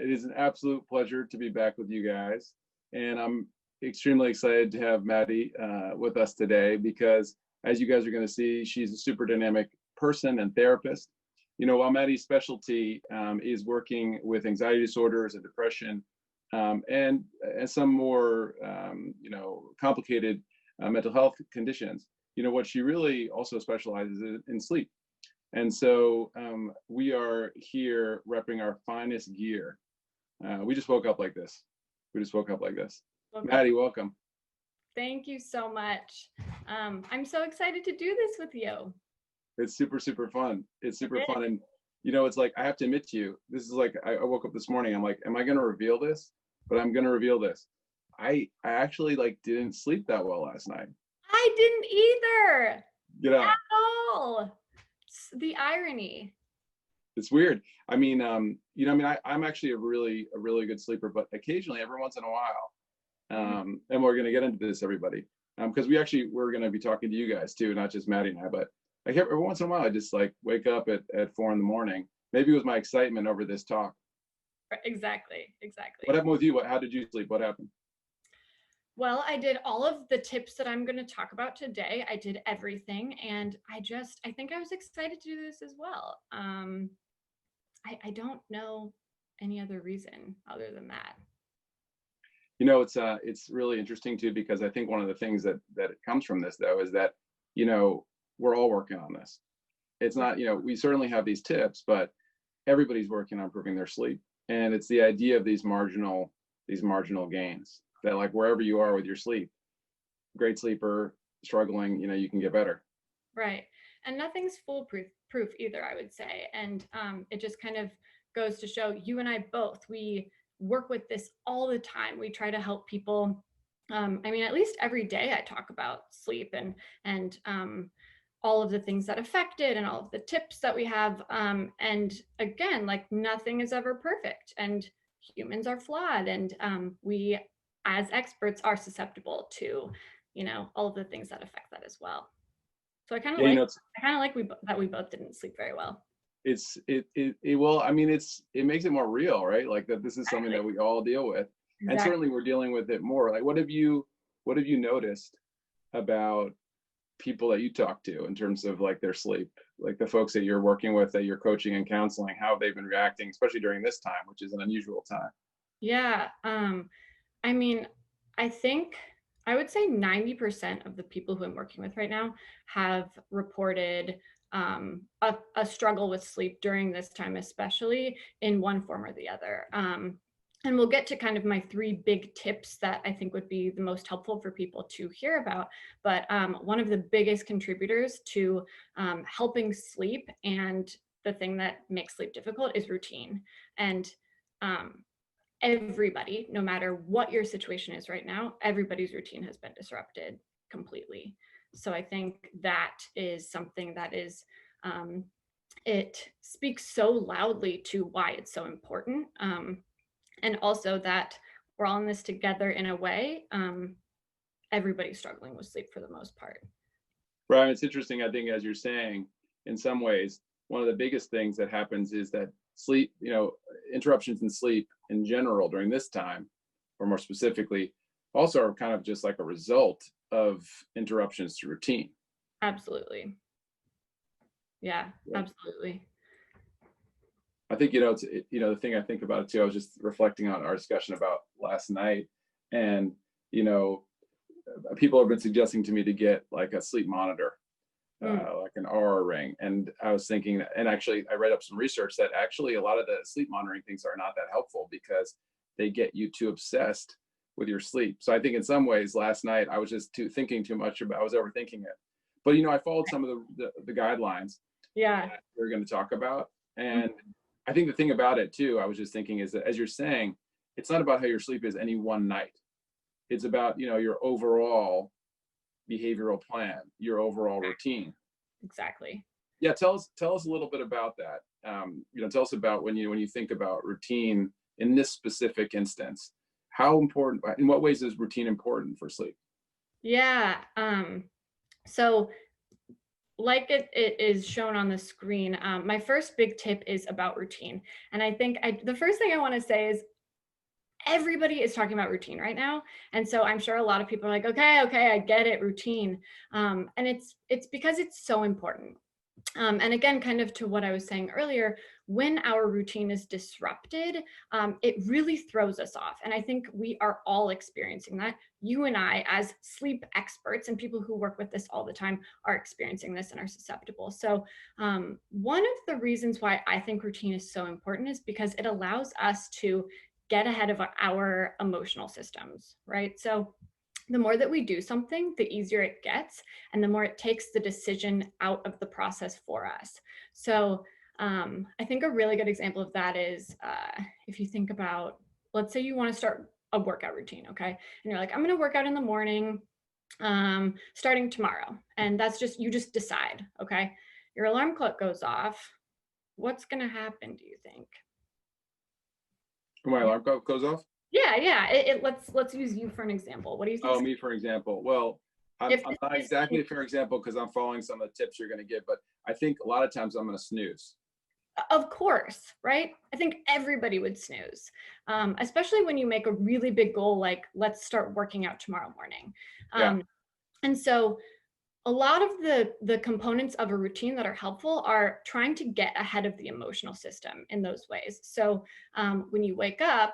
It is an absolute pleasure to be back with you guys. And I'm extremely excited to have Maddy with us today because, as you guys are going to see, she's a super dynamic person and therapist. While Maddy's specialty is working with anxiety disorders and depression and some more, complicated mental health conditions, what she really also specializes in sleep. And so we are here repping our finest gear. We just woke up like this. Maddy, welcome. Thank you so much. I'm so excited to do this with you. It's super, super fun. It's super fun. And, it's like, I have to admit to you, this is like, I woke up this morning, I'm like, am I going to reveal this? But I'm going to reveal this. I actually didn't sleep that well last night. I didn't either. At all. The irony. It's weird. I'm actually a really good sleeper, but occasionally, every once in a while, and we're going to get into this, everybody, because we're going to be talking to you guys too, not just Maddy and I, but every once in a while, I just wake up at 4 a.m. Maybe it was my excitement over this talk. Exactly. What happened with you? How did you sleep? What happened? Well, I did all of the tips that I'm going to talk about today. I did everything. And I think I was excited to do this as well. I don't know any other reason other than that. It's really interesting too, because I think one of the things that comes from this though, is that, we're all working on this. It's not, we certainly have these tips, but everybody's working on improving their sleep. And it's the idea of these marginal gains that wherever you are with your sleep, great sleeper, struggling, you can get better. Right. And nothing's foolproof either, I would say. And it just kind of goes to show you and I both, we work with this all the time. We try to help people. At least every day I talk about sleep and all of the things that affect it and all of the tips that we have. And again, nothing is ever perfect and humans are flawed. And we, as experts, are susceptible to, all of the things that affect that as well. So I kind of like that we both didn't sleep very well. It makes it more real, right? That this is something that we all deal with. Exactly. And certainly we're dealing with it more. What have you noticed about people that you talk to in terms of their sleep, the folks that you're working with, that you're coaching and counseling, how they've been reacting, especially during this time, which is an unusual time? Yeah. I think I would say 90% of the people who I'm working with right now have reported a struggle with sleep during this time, especially in one form or the other. And we'll get to kind of my 3 big tips that I think would be the most helpful for people to hear about. But one of the biggest contributors to helping sleep and the thing that makes sleep difficult is routine. And everybody, no matter what your situation is right now, everybody's routine has been disrupted completely. So I think that is something that is, it speaks so loudly to why it's so important. And also that we're all in this together in a way. Everybody's struggling with sleep for the most part. Right. It's interesting. I think, as you're saying, in some ways, one of the biggest things that happens is that sleep, interruptions in sleep in general during this time, or more specifically, also are kind of just a result of interruptions to routine. Absolutely. Yeah. Absolutely. I think, the thing I think about it too, I was just reflecting on our discussion about last night, and, people have been suggesting to me to get a sleep monitor, like an Aura ring. And I was thinking, and actually I read up some research that actually a lot of the sleep monitoring things are not that helpful because they get you too obsessed with your sleep. So I think in some ways last night I was just thinking too much I was overthinking it. But, I followed some of the guidelines that we're going to talk about. And I think the thing about it too, I was just thinking, is that, as you're saying, it's not about how your sleep is any one night. It's about, your overall behavioral plan, your overall routine. Exactly. Yeah. Tell us a little bit about that. Tell us about when you think about routine in this specific instance, how important, in what ways is routine important for sleep? Yeah. So like it is shown on the screen, my first big tip is about routine. And I think the first thing I want to say is everybody is talking about routine right now. And so I'm sure a lot of people are like, okay, I get it, routine. And it's because it's so important. And again, kind of to what I was saying earlier, when our routine is disrupted, it really throws us off. And I think we are all experiencing that. You and I, as sleep experts and people who work with this all the time, are experiencing this and are susceptible. So one of the reasons why I think routine is so important is because it allows us to get ahead of our emotional systems, right? So the more that we do something, the easier it gets, and the more it takes the decision out of the process for us. So I think a really good example of that is if you think about, let's say you want to start a workout routine, okay? And you're like, I'm going to work out in the morning starting tomorrow. And that's just, you just decide, okay? Your alarm clock goes off. What's going to happen, do you think? My alarm clock goes off? Yeah. Let's use you for an example. What do you think? Oh, me for example. Well, I'm not exactly a fair example because I'm following some of the tips you're going to give, but I think a lot of times I'm going to snooze. Of course, right? I think everybody would snooze, especially when you make a really big goal, like let's start working out tomorrow morning. Yeah. And so a lot of the components of a routine that are helpful are trying to get ahead of the emotional system in those ways. So when you wake up,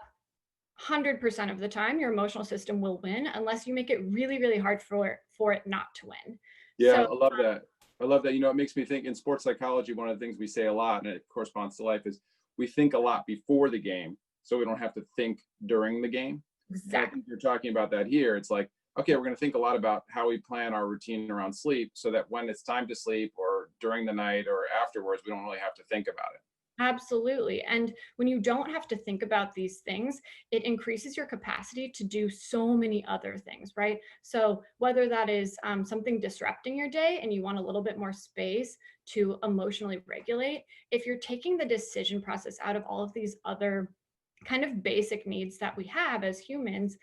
100% of the time, your emotional system will win unless you make it really, really hard for it not to win. Yeah, So, I love that. I love that. You know, it makes me think in sports psychology, one of the things we say a lot, and it corresponds to life, is we think a lot before the game so we don't have to think during the game. And I exactly. think you're talking about that here. It's like, okay, we're going to think a lot about how we plan our routine around sleep so that when it's time to sleep or during the night or afterwards, we don't really have to think about it. Absolutely. And when you don't have to think about these things, it increases your capacity to do so many other things, right? So whether that is something disrupting your day and you want a little bit more space to emotionally regulate, if you're taking the decision process out of all of these other kind of basic needs that we have as humans,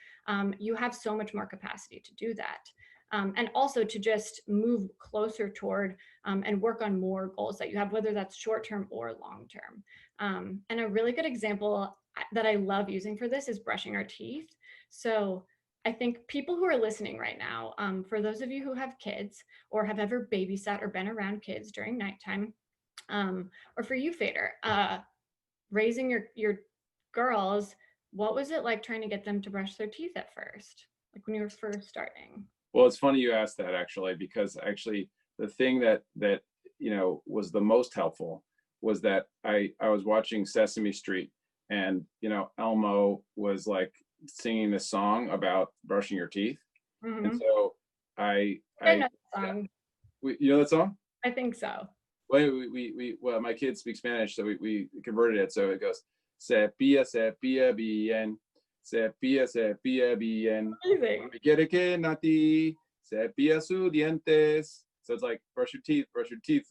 you have so much more capacity to do that. And also to just move closer toward and work on more goals that you have, whether that's short term or long term. And a really good example that I love using for this is brushing our teeth. So I think people who are listening right now, for those of you who have kids or have ever babysat or been around kids during nighttime, or for you, Fader, raising your girls, what was it like trying to get them to brush their teeth at first, like when you were first starting? Well, it's funny you asked that actually, because actually the thing that was the most helpful was that I was watching Sesame Street, and Elmo was like singing this song about brushing your teeth, and Mm-hmm. so I I know the song. you know that song? I think so. Well, well, my kids speak Spanish, so we converted it. So it goes, cepilla, cepilla bien, cepilla, cepilla bien. Amazing. Mami quiere que Nati cepilla sus dientes. So it's like brush your teeth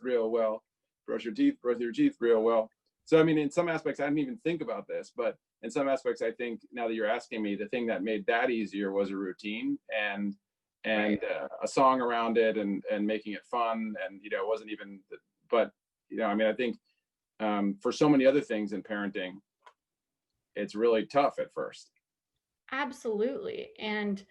real well, brush your teeth real well. So I mean, in some aspects, I didn't even think about this, but in some aspects, I think now that you're asking me, the thing that made that easier was a routine and Right. a song around it and making it fun, and it wasn't even but I mean, I think for so many other things in parenting, it's really tough at first. Absolutely. And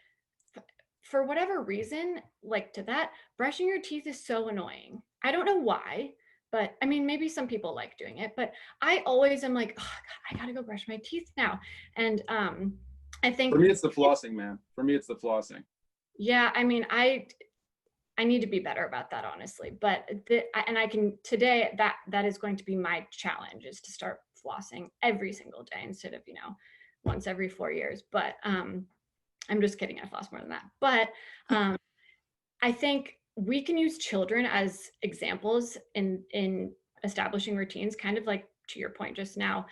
for whatever reason, like to that, brushing your teeth is so annoying. I don't know why, but I mean, maybe some people like doing it, but I always am like, oh God, I gotta go brush my teeth now. And I think For me, it's the flossing, man. For me, it's the flossing. yeah, I mean, I need to be better about that, honestly. But and I can today that is going to be my challenge is to start flossing every single day instead of once every 4 years. But I'm just kidding. I floss more than that. But I think we can use children as examples in establishing routines, kind of like to your point just now.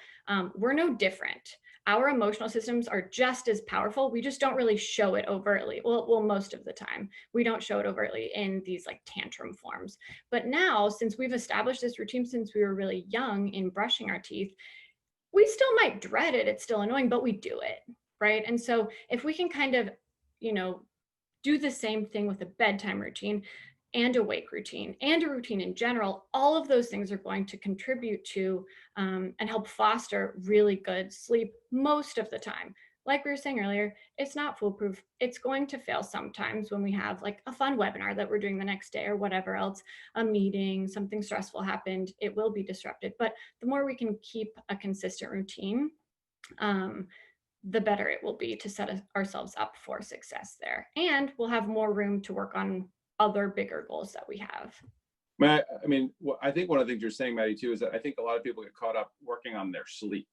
We're no different. Our emotional systems are just as powerful. We just don't really show it overtly. Well, most of the time, we don't show it overtly in these like tantrum forms. But now, since we've established this routine since we were really young in brushing our teeth, we still might dread it. It's still annoying, but we do it, right? And so if we can kind of, you know, do the same thing with a bedtime routine, and a wake routine and a routine in general, all of those things are going to contribute to and help foster really good sleep most of the time. Like we were saying earlier, it's not foolproof. It's going to fail sometimes when we have like a fun webinar that we're doing the next day or whatever else, a meeting, something stressful happened, it will be disrupted. But the more we can keep a consistent routine, the better it will be to set ourselves up for success there. And we'll have more room to work on other bigger goals that we have. I mean, I think one of the things you're saying, Maddy, too, is that I think a lot of people get caught up working on their sleep.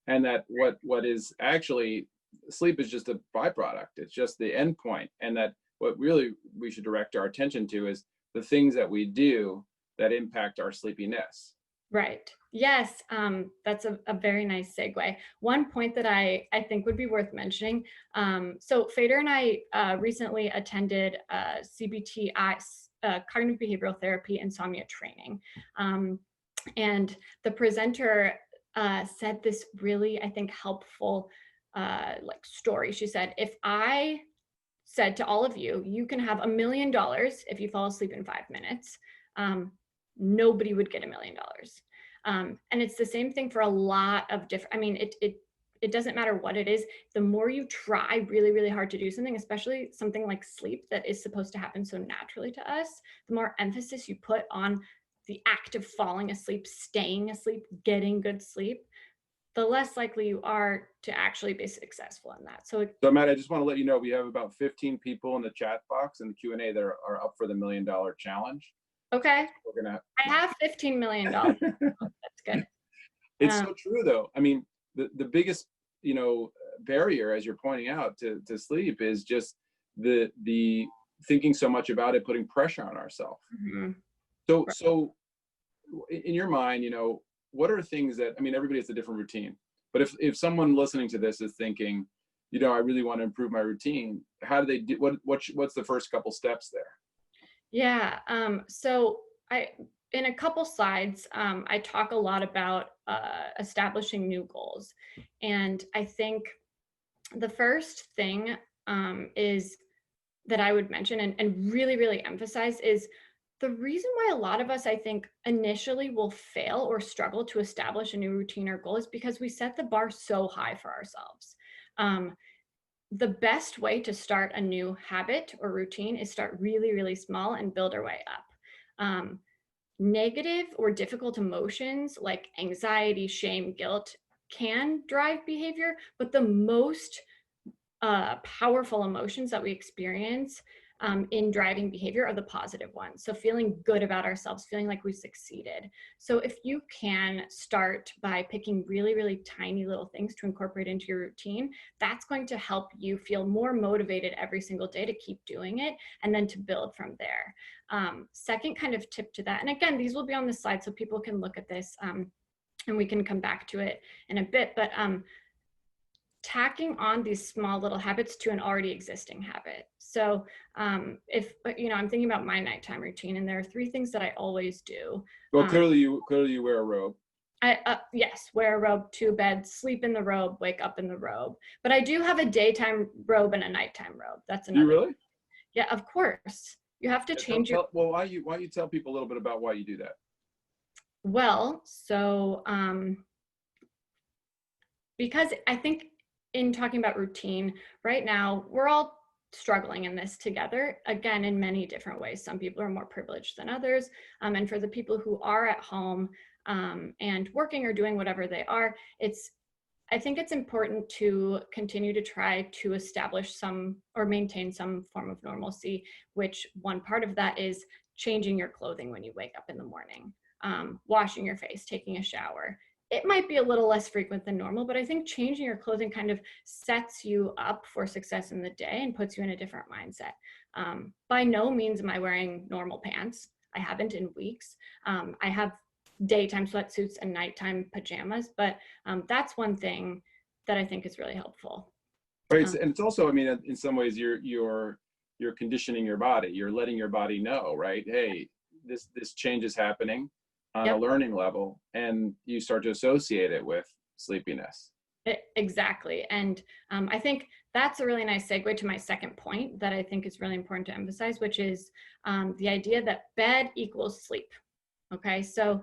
And that what is actually, sleep is just a byproduct. It's just the end point. And that what really we should direct our attention to is the things that we do that impact our sleepiness. Right. Yes. That's a very nice segue. One point that I think would be worth mentioning. So Fader and I recently attended CBTI, cognitive behavioral therapy insomnia training. And the presenter said this really, I think, helpful like story. She said, if I said to all of you, you can have $1 million if you fall asleep in 5 minutes, nobody would get $1 million. And it's the same thing for a lot of different, I mean, it doesn't matter what it is. The more you try really, really hard to do something, especially something like sleep that is supposed to happen so naturally to us, the more emphasis you put on the act of falling asleep, staying asleep, getting good sleep, the less likely you are to actually be successful in that. So Matt, I just want to let you know, we have about 15 people in the chat box and the Q&A that are up for the $1 million challenge. Okay. We're gonna. I have $15 million. That's good. It's so true, though. I mean, the biggest, barrier, as you're pointing out, to sleep is just the thinking so much about it, putting pressure on ourselves. Mm-hmm. So in your mind, what are things that, I mean, everybody has a different routine, but if someone listening to this is thinking, I really want to improve my routine, how do they do, what's the first couple steps there? Yeah. So in a couple slides, I talk a lot about establishing new goals. And I think the first thing is that I would mention and really, really emphasize is the reason why a lot of us, I think, initially will fail or struggle to establish a new routine or goal is because we set the bar so high for ourselves. The best way to start a new habit or routine is start really, really small and build our way up. Negative or difficult emotions like anxiety, shame, guilt can drive behavior, but the most powerful emotions that we experience in driving behavior are the positive ones. So feeling good about ourselves, feeling like we succeeded. So if you can start by picking really, really tiny little things to incorporate into your routine, that's going to help you feel more motivated every single day to keep doing it and then to build from there. Second kind of tip to that, and again, these will be on the slide so people can look at this and we can come back to it in a bit, but tacking on these small little habits to an already existing habit. So if, I'm thinking about my nighttime routine and there are 3 things that I always do. Well, clearly you wear a robe. Yes, wear a robe to bed, sleep in the robe, wake up in the robe. But I do have a daytime robe and a nighttime robe. That's another. You really? Yeah, of course. You have to change your. Well, why you tell people a little bit about why you do that? Well, so because I think in talking about routine right now, we're all struggling in this together, again, in many different ways. Some people are more privileged than others. And for the people who are at home and working or doing whatever they are, I think it's important to continue to try to establish some or maintain some form of normalcy, which one part of that is changing your clothing when you wake up in the morning, washing your face, taking a shower. It might be a little less frequent than normal, but I think changing your clothing kind of sets you up for success in the day and puts you in a different mindset. By no means am I wearing normal pants. I haven't in weeks. I have daytime sweatsuits and nighttime pajamas, but that's one thing that I think is really helpful. Right, and it's also, I mean, in some ways, you're conditioning your body. You're letting your body know, right? Hey, this change is happening on a learning level, and you start to associate it with sleepiness. Exactly. And I think that's a really nice segue to my second point that I think is really important to emphasize, which is the idea that bed equals sleep. Okay. So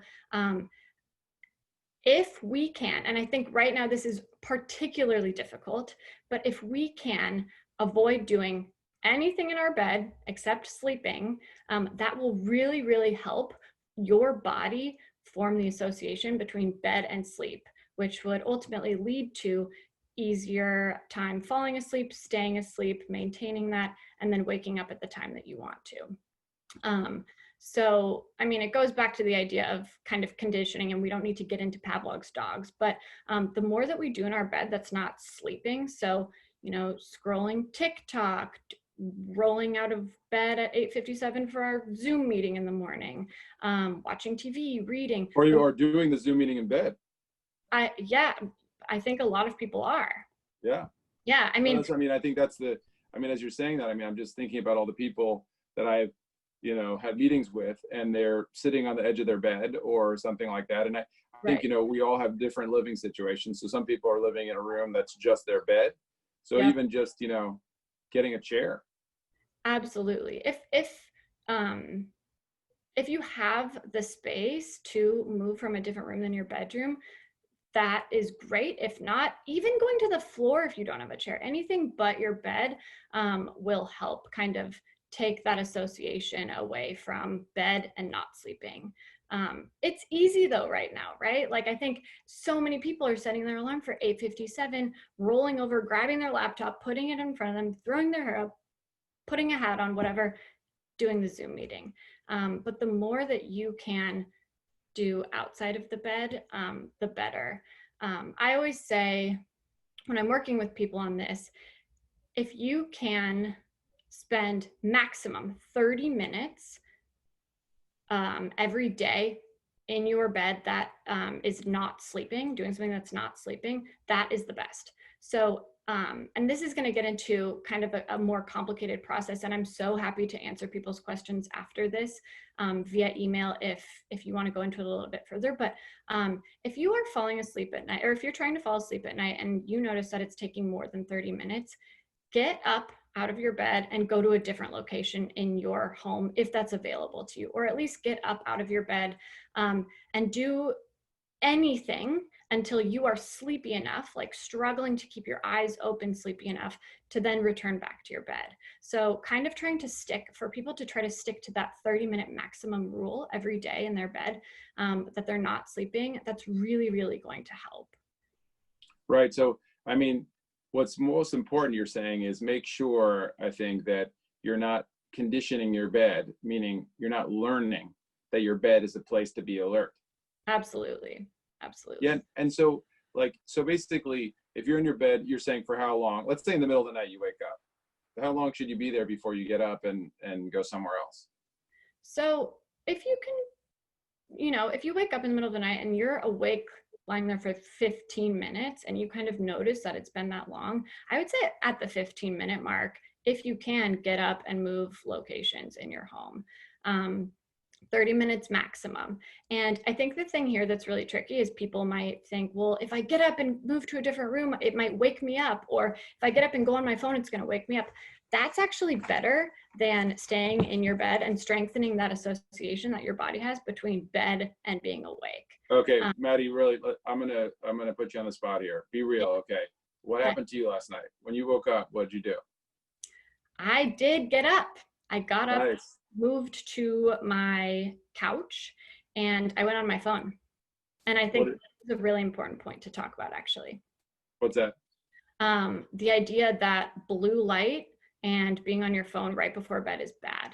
if we can, and I think right now this is particularly difficult, but if we can avoid doing anything in our bed except sleeping, that will really, really help your body form the association between bed and sleep, which would ultimately lead to easier time falling asleep, staying asleep, maintaining that, and then waking up at the time that you want to. So, I mean, it goes back to the idea of kind of conditioning, and we don't need to get into Pavlov's dogs, but the more that we do in our bed that's not sleeping, so, you know, scrolling TikTok, rolling out of bed at 8:57 for our Zoom meeting in the morning, watching TV, reading. Or you are doing the Zoom meeting in bed. Yeah, I think a lot of people are. Yeah. Yeah, I mean, I think that's as you're saying that, I'm just thinking about all the people that I've, had meetings with, and they're sitting on the edge of their bed or something like that. And I think, right. we all have different living situations. So some people are living in a room that's just their bed. So Yep. even just, getting a chair. Absolutely. If you have the space to move from a different room than your bedroom, that is great. If not, even going to the floor if you don't have a chair, anything but your bed will help kind of take that association away from bed and not sleeping. It's easy though right now, right? Like I think so many people are setting their alarm for 8:57, rolling over, grabbing their laptop, putting it in front of them, throwing their hair up, putting a hat on, whatever, doing the Zoom meeting. But the more that you can do outside of the bed, the better. I always say when I'm working with people on this, if you can spend maximum 30 minutes every day in your bed that is not sleeping, doing something that's not sleeping, that is the best. So, and this is going to get into kind of a more complicated process, and I'm so happy to answer people's questions after this via email if you want to go into it a little bit further. But if you are falling asleep at night, or if you're trying to fall asleep at night and you notice that it's taking more than 30 minutes, get up out of your bed and go to a different location in your home if that's available to you, or at least get up out of your bed and do anything until you are sleepy enough, like struggling to keep your eyes open, sleepy enough to then return back to your bed. So kind of trying to for people to try to stick to that 30-minute maximum rule every day in their bed, that they're not sleeping, that's really, really going to help. Right. So, what's most important, you're saying, is make sure, I think, that you're not conditioning your bed, meaning you're not learning that your bed is a place to be alert. Absolutely. Absolutely. Yeah. And so basically, if you're in your bed, you're saying for how long? Let's say in the middle of the night you wake up. How long should you be there before you get up and go somewhere else? So if you can, if you wake up in the middle of the night and you're awake lying there for 15 minutes and you kind of notice that it's been that long, I would say at the 15-minute mark, if you can, get up and move locations in your home. 30 minutes maximum. And I think the thing here that's really tricky is people might think, well, if I get up and move to a different room, it might wake me up. Or if I get up and go on my phone, it's going to wake me up. That's actually better than staying in your bed and strengthening that association that your body has between bed and being awake. Okay, Maddy, really, I'm gonna put you on the spot here. Be real, okay? What happened to you last night? When you woke up, what did you do? I did get up. I got up, Nice. moved to my couch, and I went on my phone. And I think that's a really important point to talk about, actually. What's that? The idea that blue light and being on your phone right before bed is bad.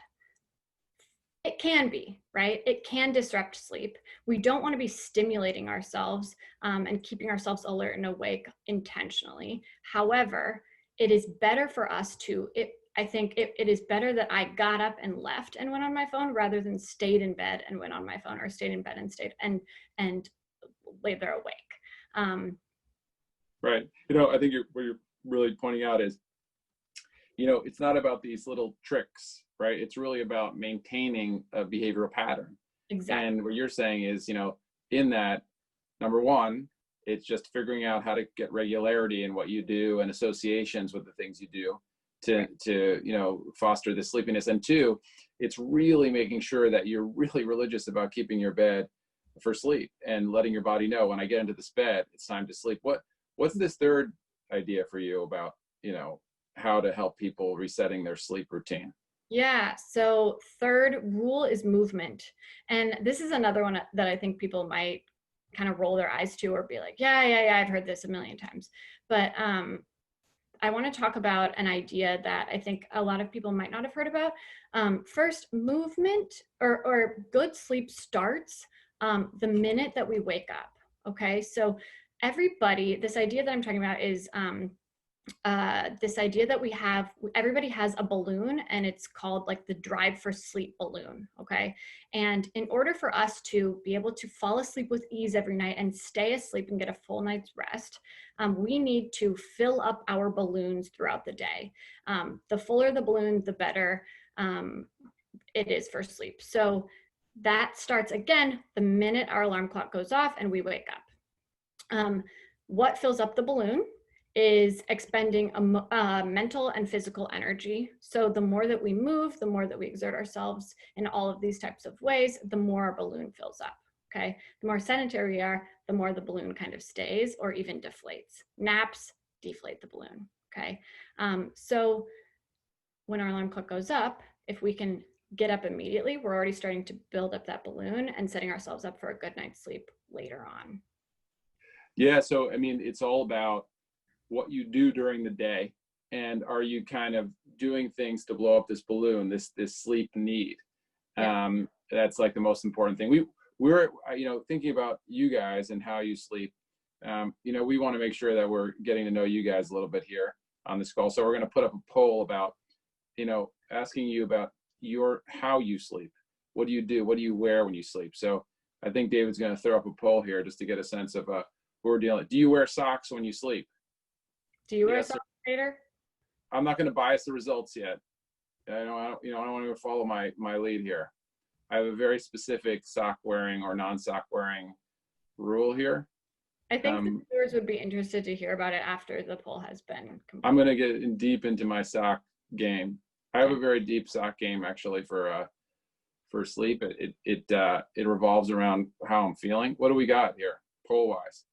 It can be, right? It can disrupt sleep. We don't want to be stimulating ourselves and keeping ourselves alert and awake intentionally. However, it is better for us I think it is better that I got up and left and went on my phone rather than stayed in bed and went on my phone, or stayed in bed and stayed and laid there awake. Right. I think what you're really pointing out is, it's not about these little tricks, right? It's really about maintaining a behavioral pattern. Exactly. And what you're saying is, in that, number one, It's just figuring out how to get regularity in what you do and associations with the things you do to you know, foster the sleepiness. And two, it's really making sure that you're really religious about keeping your bed for sleep and letting your body know, when I get into this bed, it's time to sleep. What's this third idea for you about, you know, how to help people resetting their sleep routine? Yeah. So third rule is movement. And this is another one that I think people might kind of roll their eyes to or be like, yeah, I've heard this a million times. But I want to talk about an idea that I think a lot of people might not have heard about. First, movement or good sleep starts the minute that we wake up. Okay. So everybody, this idea that I'm talking about is this idea that everybody has a balloon, and it's called like the drive for sleep balloon. Okay. And in order for us to be able to fall asleep with ease every night and stay asleep and get a full night's rest, we need to fill up our balloons throughout the day. The fuller the balloon, the better it is for sleep. So that starts again the minute our alarm clock goes off and we wake up. What fills up the balloon is expending mental and physical energy. So the more that we move, the more that we exert ourselves in all of these types of ways, the more our balloon fills up. Okay. The more sedentary we are, the more the balloon kind of stays or even deflates. Naps deflate the balloon. Okay. So when our alarm clock goes up, if we can get up immediately, we're already starting to build up that balloon and setting ourselves up for a good night's sleep later on. Yeah. So, I mean, it's all about what you do during the day, and are you kind of doing things to blow up this balloon, this sleep need. Yeah. That's like the most important thing. We're you know, thinking about you guys and how you sleep. You know, we want to make sure that we're getting to know you guys a little bit here on this call. So we're going to put up a poll about, you know, asking you about how you sleep. What do you do? What do you wear when you sleep? So I think David's going to throw up a poll here just to get a sense of who we're dealing with. Do you wear socks when you sleep? Do you wear socks, Peter? I'm not going to bias the results yet. I don't want to follow my lead here. I have a very specific sock wearing or non-sock wearing rule here. I think the viewers would be interested to hear about it after the poll has been completed. I'm going to get deep into my sock game. I have a very deep sock game actually for sleep. It revolves around how I'm feeling. What do we got here, poll wise?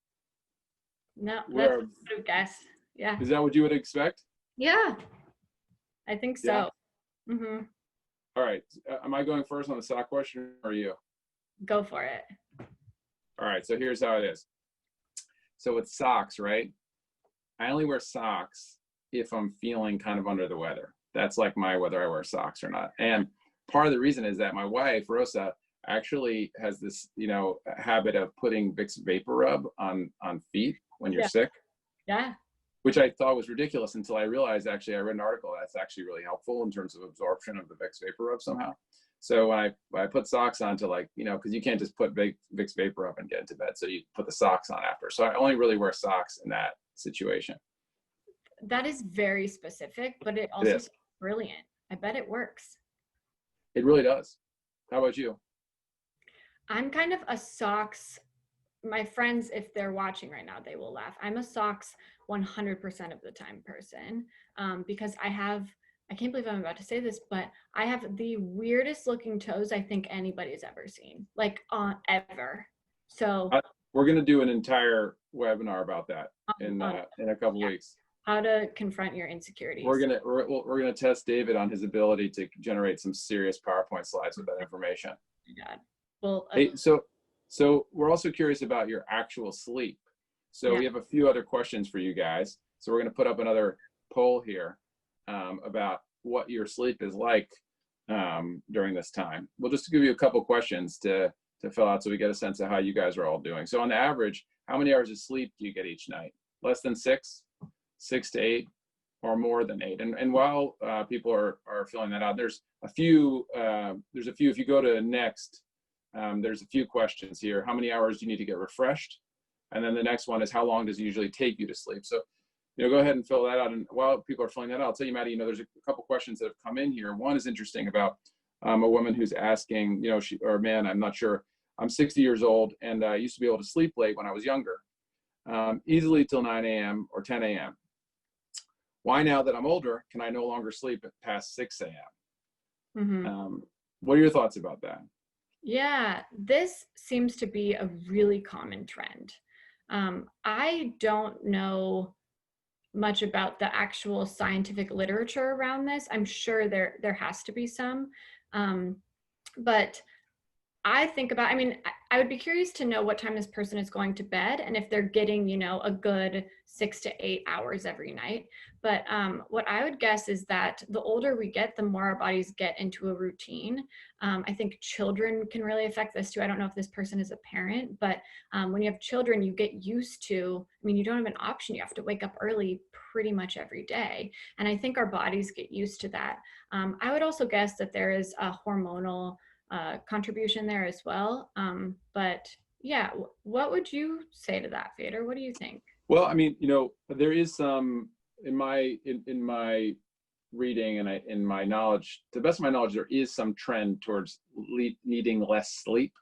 No, that's a good guess. Yeah. Is that what you would expect? Yeah, I think so. Yeah. Mm-hmm. All right. Am I going first on the sock question, or you? Go for it. All right. So here's how it is. So with socks, right? I only wear socks if I'm feeling kind of under the weather. That's like whether I wear socks or not. And part of the reason is that my wife, Rosa, actually has this, you know, habit of putting Vicks Vapor Rub on feet when you're sick. Yeah. Which I thought was ridiculous until I realized, actually, I read an article that's actually really helpful in terms of absorption of the Vicks Vapor Rub somehow. So when I put socks on to, like, you know, because you can't just put Vicks Vapor Rub and get into bed. So you put the socks on after. So I only really wear socks in that situation. That is very specific, but it also is brilliant. I bet it works. It really does. How about you? I'm kind of a socks. My friends, if they're watching right now, they will laugh. I'm a socks 100% of the time person because I can't believe I'm about to say this, but I have the weirdest looking toes I think anybody's ever seen, like ever. So we're going to do an entire webinar about that in a couple weeks. How to confront your insecurities. We're gonna test David on his ability to generate some serious PowerPoint slides with that information. Oh my God. Well, hey, so we're also curious about your actual sleep. So we have a few other questions for you guys. So we're going to put up another poll here about what your sleep is like during this time. We'll just give you a couple questions to fill out so we get a sense of how you guys are all doing. So on average, how many hours of sleep do you get each night? Less than 6, 6 to 8, or more than 8? And while people are filling that out, there's a few, if you go to next, there's a few questions here. How many hours do you need to get refreshed? And then the next one is, how long does it usually take you to sleep? So, you know, go ahead and fill that out. And while people are filling that out, I'll tell you, Maddy, you know, there's a couple questions that have come in here. One is interesting about a woman who's asking, you know, or man, I'm not sure. I'm 60 years old, and I used to be able to sleep late when I was younger. easily till 9 a.m. or 10 a.m. Why, now that I'm older, can I no longer sleep past 6 a.m.? Mm-hmm. What are your thoughts about that? Yeah, this seems to be a really common trend. I don't know much about the actual scientific literature around this. I'm sure there has to be some, but I think about, I mean, I would be curious to know what time this person is going to bed and if they're getting, you know, a good 6 to 8 hours every night. But what I would guess is that the older we get, the more our bodies get into a routine. I think children can really affect this too. I don't know if this person is a parent, but when you have children, you get used to, I mean, you don't have an option. You have to wake up early pretty much every day. And I think our bodies get used to that. I would also guess that there is a hormonal contribution there as well. But yeah, what would you say to that, Fader? What do you think? Well, I mean, you know, there is some in my reading and in my knowledge, to the best of my knowledge, there is some trend towards needing less sleep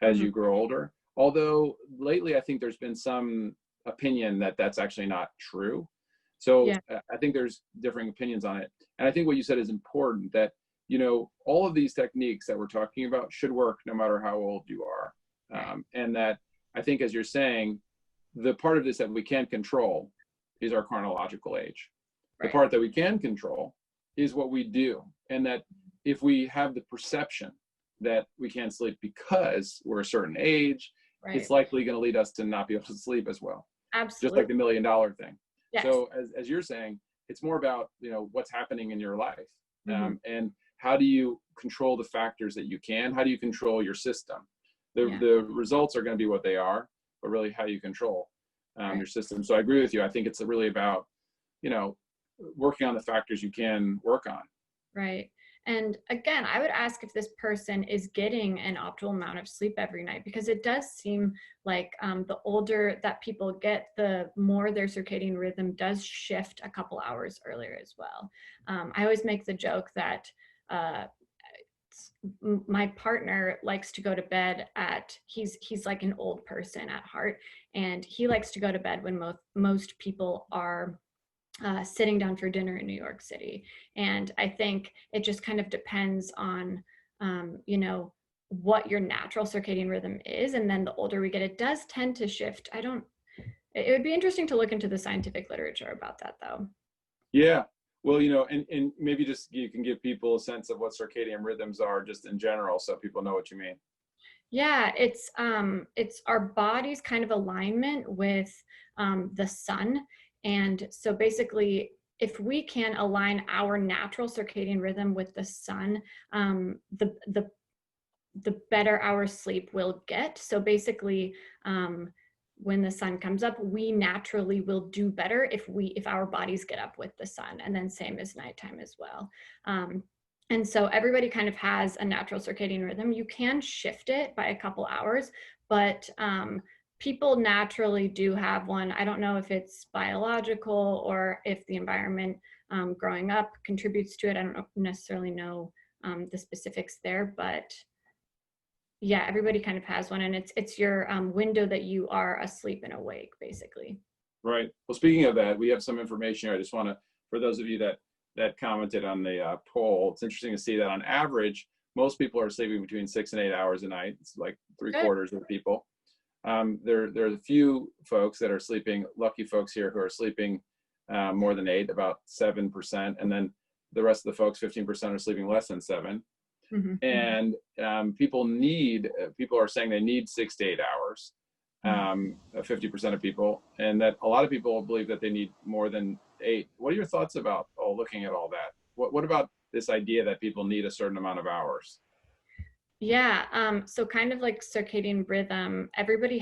as Mm-hmm. you grow older. Although lately, I think there's been some opinion that that's actually not true. So Yeah. I think there's differing opinions on it. And I think what you said is important, that, you know, all of these techniques that we're talking about should work no matter how old you are. Right. And that I think, as you're saying, the part of this that we can't control is our chronological age. The Right. part that we can control is what we do. And that if we have the perception that we can't sleep because we're a certain age, it's Right. likely going to lead us to not be able to sleep as well. Just like Absolutely. the $1 million thing. Yes. So as you're saying, it's more about, you know, what's happening in your life, Mm-hmm. and how do you control the factors that you can? How do you control your system? Yeah. The results are going to be what they are, but really how you control Right. your system. So I agree with you. I think it's really about, you know, working on the factors you can work on. Right. And again, I would ask if this person is getting an optimal amount of sleep every night, because it does seem like the older that people get, the more their circadian rhythm does shift a couple hours earlier as well. I always make the joke that uh, my partner likes to go to bed at, he's like an old person at heart, and he likes to go to bed when most people are sitting down for dinner in New York City. And I think it just kind of depends on, you know, what your natural circadian rhythm is. And then the older we get, it does tend to shift. It would be interesting to look into the scientific literature about that though. Yeah. Well, you know, and maybe just you can give people a sense of what circadian rhythms are just in general, so people know what you mean. Yeah, it's our body's kind of alignment with the sun. And so basically, if we can align our natural circadian rhythm with the sun, the better our sleep will get. So basically, when the sun comes up, we naturally will do better if our bodies get up with the sun, and then same as nighttime as well. And so everybody kind of has a natural circadian rhythm. You can shift it by a couple hours, but people naturally do have one. I don't know if it's biological or if the environment growing up contributes to it. I don't necessarily know the specifics there, but yeah, everybody kind of has one, and it's your window that you are asleep and awake, basically. Right. Well, speaking of that, we have some information here. I just want to, for those of you that commented on the poll, it's interesting to see that on average, most people are sleeping between 6 and 8 hours a night. It's like three-quarters of the people. There are a few folks that are sleeping, lucky folks here, who are sleeping more than 8, about 7%, and then the rest of the folks, 15%, are sleeping less than 7. Mm-hmm. And people are saying they need 6 to 8 hours. 50% of people, and that a lot of people believe that they need more than 8. What are your thoughts about looking at all that? What about this idea that people need a certain amount of hours? Yeah, so kind of like circadian rhythm, everybody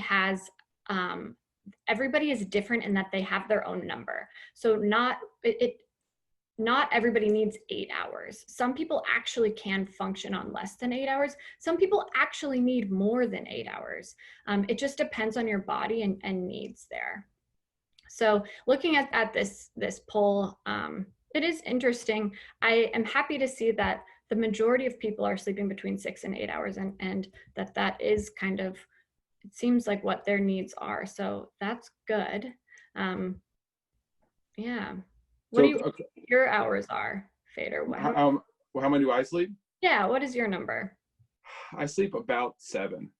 is different in that they have their own number. So not everybody needs 8 hours. Some people actually can function on less than 8 hours. Some people actually need more than 8 hours. It just depends on your body and needs there. So looking at this poll, it is interesting. I am happy to see that the majority of people are sleeping between 6 and 8 hours, and that is kind of it seems like what their needs are. So that's good. Um, yeah. What do So, you okay, your hours are, Fader? how many do I sleep? Yeah, what is your number? I sleep about 7.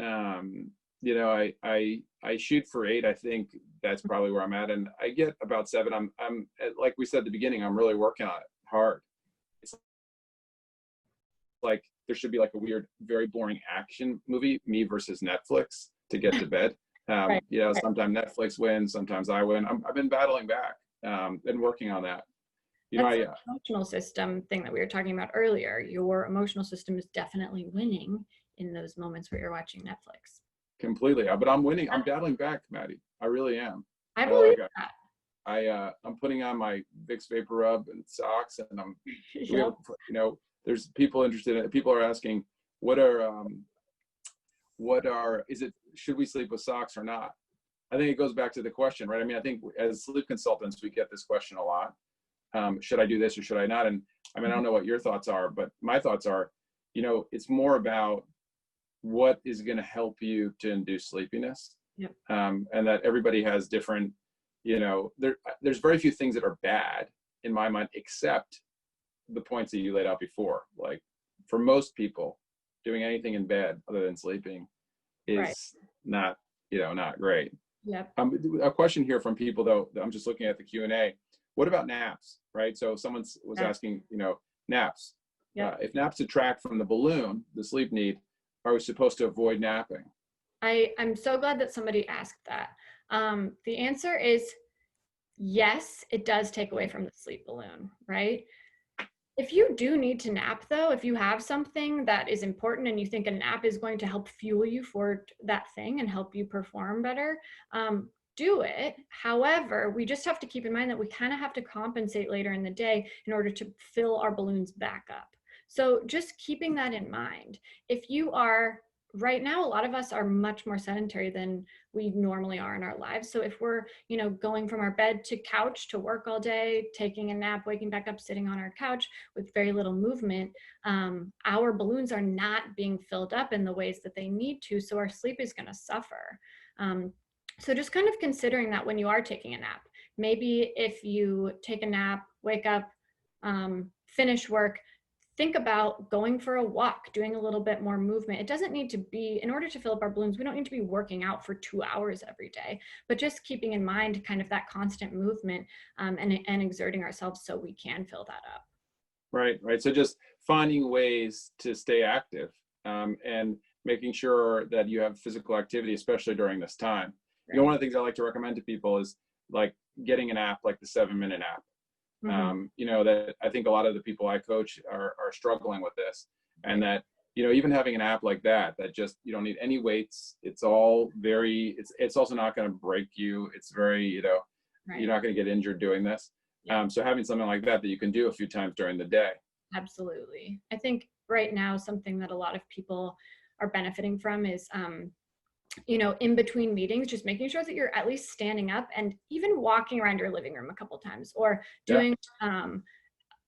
Um, you know, I shoot for 8. I think that's probably where I'm at, and I get about 7. I'm like we said at the beginning, I'm really working on it hard. It's like there should be like a weird, very boring action movie, me versus Netflix, to get to bed. Right. You know, Right. sometimes Netflix wins, sometimes I win. I've been battling back, and working on that. You know, That's the emotional system thing that we were talking about earlier. Your emotional system is definitely winning in those moments where you're watching Netflix. completely, but I'm winning. I'm battling back, Maddie. I really am. I I know, believe like that. I'm putting on my Vicks Vapor Rub and socks, and we have, Yep. you know, there's people interested in it. People are asking, what are, is it, should we sleep with socks or not? I think it goes back to the question, right? I mean, I think as sleep consultants, we get this question a lot. Should I do this or should I not? And I mean, I don't know what your thoughts are, but my thoughts are, you know, it's more about what is going to help you to induce sleepiness. Yep. And that everybody has different, you know, there's very few things that are bad in my mind, except the points that you laid out before. Like for most people, doing anything in bed other than sleeping is Right. not, you know, not great. Yep. A question here from people though, I'm just looking at the Q&A. What about naps, right? So someone was asking, you know, naps. Yep. If naps detract from the balloon, the sleep need, are we supposed to avoid napping? I'm so glad that somebody asked that. The answer is yes, it does take away from the sleep balloon, right? If you do need to nap, though, if you have something that is important and you think a nap is going to help fuel you for that thing and help you perform better, do it. However, we just have to keep in mind that we kind of have to compensate later in the day in order to fill our balloons back up. So just keeping that in mind. If you are right now, a lot of us are much more sedentary than we normally are in our lives. So if we're, you know, going from our bed to couch to work all day, taking a nap, waking back up, sitting on our couch with very little movement, our balloons are not being filled up in the ways that they need to. So our sleep is going to suffer. So just kind of considering that when you are taking a nap, maybe if you take a nap, wake up, finish work, think about going for a walk, doing a little bit more movement. It doesn't need to be, in order to fill up our balloons, we don't need to be working out for 2 hours every day, but just keeping in mind kind of that constant movement and exerting ourselves so we can fill that up. Right, right. So just finding ways to stay active, and making sure that you have physical activity, especially during this time. Right. You know, one of the things I like to recommend to people is like getting an app like the 7-minute app. Mm-hmm. You know, that I think a lot of the people I coach are struggling with this, and that, you know, even having an app like that just, you don't need any weights. It's all very, it's also not going to break you. It's very, you know, Right. you're not going to get injured doing this. Yeah. So having something like that you can do a few times during the day. Absolutely. I think right now, something that a lot of people are benefiting from is, you know, in between meetings, just making sure that you're at least standing up and even walking around your living room a couple times, or doing,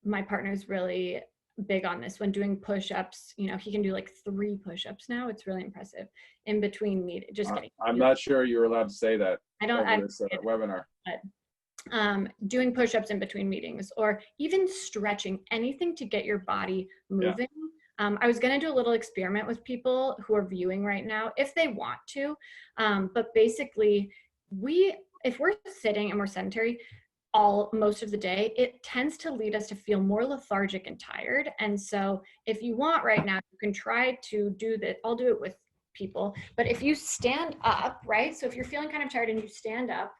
my partner's really big on this when doing push-ups. You know, he can do like 3 push-ups now. It's really impressive in between meetings. Just kidding. I'm not sure you're allowed to say that over this webinar. But doing push-ups in between meetings, or even stretching, anything to get your body moving. I was going to do a little experiment with people who are viewing right now, if they want to. But basically, if we're sitting and we're sedentary most of the day, it tends to lead us to feel more lethargic and tired. And so if you want right now, you can try to do that. I'll do it with people. But if you stand up, right? So if you're feeling kind of tired and you stand up,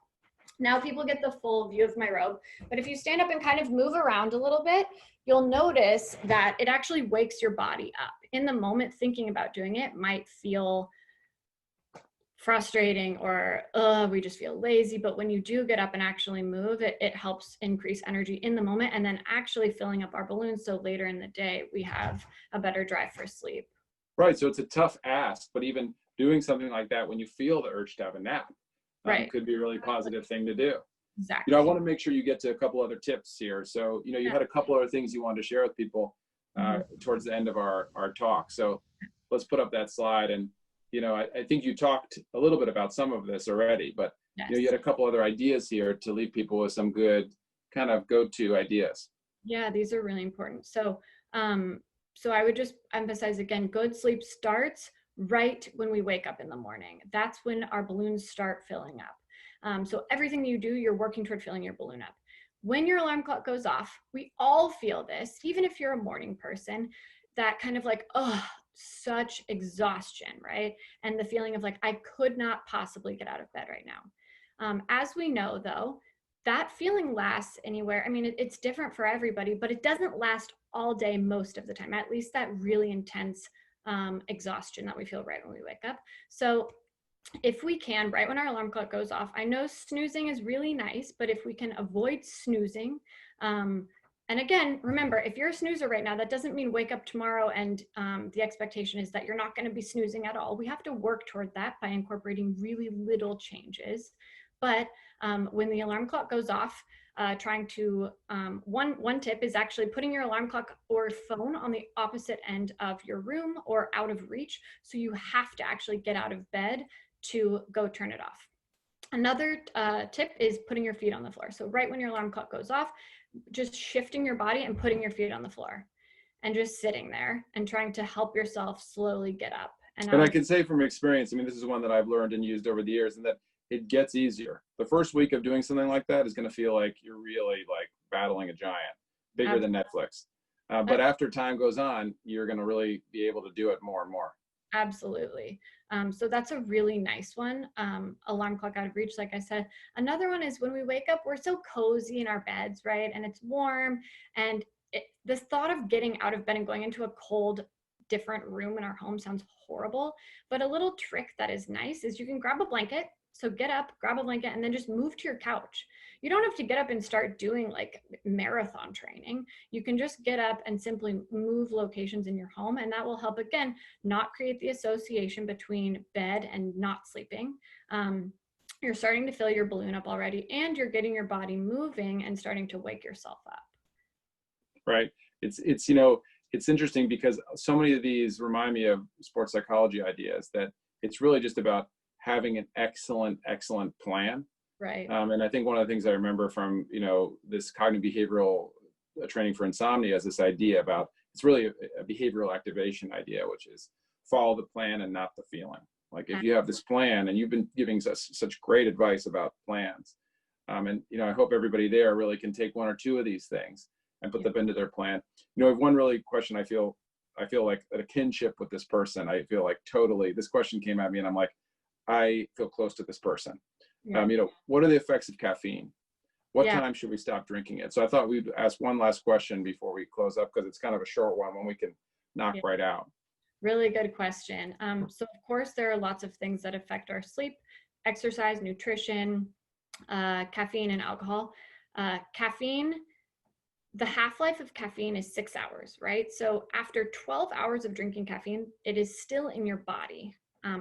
now people get the full view of my robe, but if you stand up and kind of move around a little bit, you'll notice that it actually wakes your body up. In the moment, thinking about doing it might feel frustrating, or we just feel lazy, but when you do get up and actually move, it helps increase energy in the moment, and then actually filling up our balloons so later in the day we have a better drive for sleep. Right, so it's a tough ask, but even doing something like that when you feel the urge to have a nap, could be a really positive thing to do. Exactly. You know, I want to make sure you get to a couple other tips here. So, you know, you had a couple other things you wanted to share with people towards the end of our talk. So let's put up that slide. And I think you talked a little bit about some of this already, but Yes. you had a couple other ideas here to leave people with some good kind of go-to ideas. Yeah, these are really important. So I would just emphasize again, good sleep starts right when we wake up in the morning. That's when our balloons start filling up. So everything you do, you're working toward filling your balloon up. When your alarm clock goes off, we all feel this, even if you're a morning person, that kind of like, oh, such exhaustion, right? And the feeling of like, I could not possibly get out of bed right now. As we know, though, that feeling lasts anywhere. I mean, it's different for everybody, but it doesn't last all day most of the time, at least that really intense exhaustion that we feel right when we wake up. So if we can, right when our alarm clock goes off, I know snoozing is really nice, but if we can avoid snoozing, and again, remember, if you're a snoozer right now, that doesn't mean wake up tomorrow and the expectation is that you're not going to be snoozing at all. We have to work toward that by incorporating really little changes. But when the alarm clock goes off, trying to, one tip is actually putting your alarm clock or phone on the opposite end of your room or out of reach. So you have to actually get out of bed to go turn it off. Another tip is putting your feet on the floor. So right when your alarm clock goes off, just shifting your body and putting your feet on the floor and just sitting there and trying to help yourself slowly get up. And I can say from experience, I mean, this is one that I've learned and used over the years, and that it gets easier. The first week of doing something like that is going to feel like you're really like battling a giant, bigger than Netflix. But after time goes on, you're going to really be able to do it more and more. Absolutely. So that's a really nice one. Alarm clock out of reach, like I said. Another one is when we wake up, we're so cozy in our beds, right? And it's warm. And this thought of getting out of bed and going into a cold, different room in our home sounds horrible. But a little trick that is nice is you can grab a blanket. So get up, grab a blanket, and then just move to your couch. You don't have to get up and start doing like marathon training. You can just get up and simply move locations in your home, and that will help, again, not create the association between bed and not sleeping. You're starting to fill your balloon up already, and you're getting your body moving and starting to wake yourself up. Right. It's interesting because so many of these remind me of sports psychology ideas, that it's really just about having an excellent plan. Right. And I think one of the things I remember from, this cognitive behavioral training for insomnia is this idea about, it's really a behavioral activation idea, which is follow the plan and not the feeling. Like if you have this plan, and you've been giving such great advice about plans, and, I hope everybody there really can take one or two of these things and put them into their plan. I have one really question. I feel like a kinship with this person. I feel like totally, this question came at me and I'm like, I feel close to this person. Yeah. What are the effects of caffeine? What time should we stop drinking it? So I thought we'd ask one last question before we close up, because it's kind of a short one when we can knock right out. Really good question. So of course, there are lots of things that affect our sleep: exercise, nutrition, caffeine, and alcohol. Caffeine, the half-life of caffeine is 6 hours, right? So after 12 hours of drinking caffeine, it is still in your body.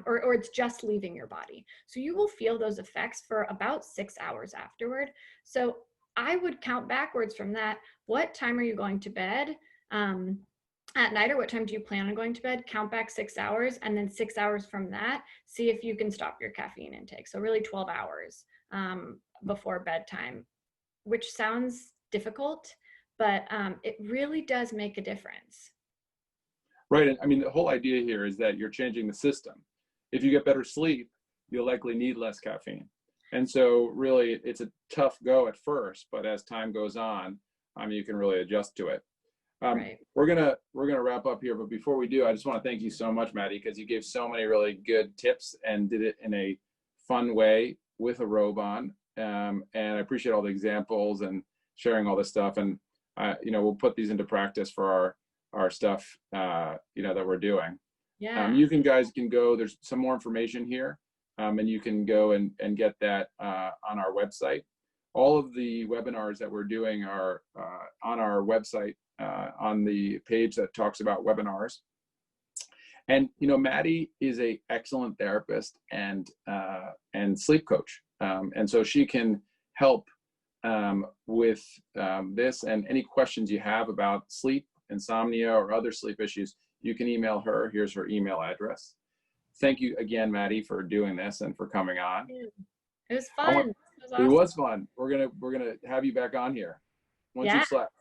Or it's just leaving your body. So you will feel those effects for about 6 hours afterward. So I would count backwards from that. What time are you going to bed at night, or what time do you plan on going to bed? Count back 6 hours, and then 6 hours from that, see if you can stop your caffeine intake. So really 12 hours before bedtime, which sounds difficult, but it really does make a difference. Right. And I mean, the whole idea here is that you're changing the system. If you get better sleep, you'll likely need less caffeine. And so really it's a tough go at first, but as time goes on, you can really adjust to it. Right. We're gonna wrap up here, but before we do, I just want to thank you so much, Maddy, because you gave so many really good tips and did it in a fun way with a robe on. And I appreciate all the examples and sharing all this stuff. And we'll put these into practice for our stuff, that we're doing. Yeah. You guys can go, there's some more information here, and you can go and get that on our website. All of the webinars that we're doing are on our website, on the page that talks about webinars. And, Maddy is an excellent therapist and sleep coach. And so she can help with this, and any questions you have about sleep, insomnia, or other sleep issues, you can email her. Here's her email address. thank you again, Maddy, for doing this and for coming on. It was fun. It was awesome. It was fun. We're gonna have you back on here once you've slept.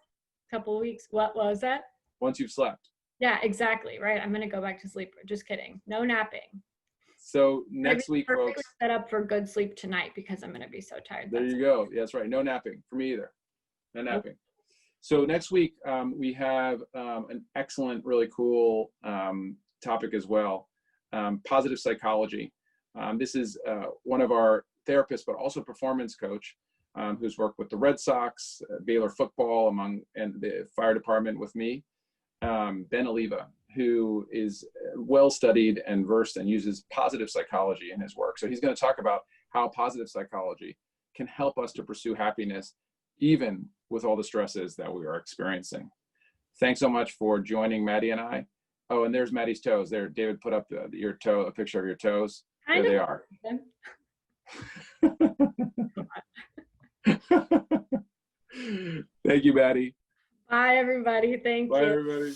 Couple of weeks. What was that? Once you've slept. Yeah, exactly. Right. I'm gonna go back to sleep. Just kidding. No napping. So next week, folks. Set up for good sleep tonight because I'm gonna be so tired. There you go. Yeah, that's right. No napping for me either. No napping. Nope. So next week we have an excellent, really cool topic as well. Positive psychology. This is one of our therapists, but also performance coach, who's worked with the Red Sox, Baylor football, and the fire department with me, Ben Oliva, who is well studied and versed and uses positive psychology in his work. So he's going to talk about how positive psychology can help us to pursue happiness, even with all the stresses that we are experiencing. Thanks so much for joining Maddy and I. Oh, and there's Maddy's toes. There, David put up a picture of your toes. There they are. Thank you, Maddy. Bye, everybody. Thank you. Bye, everybody.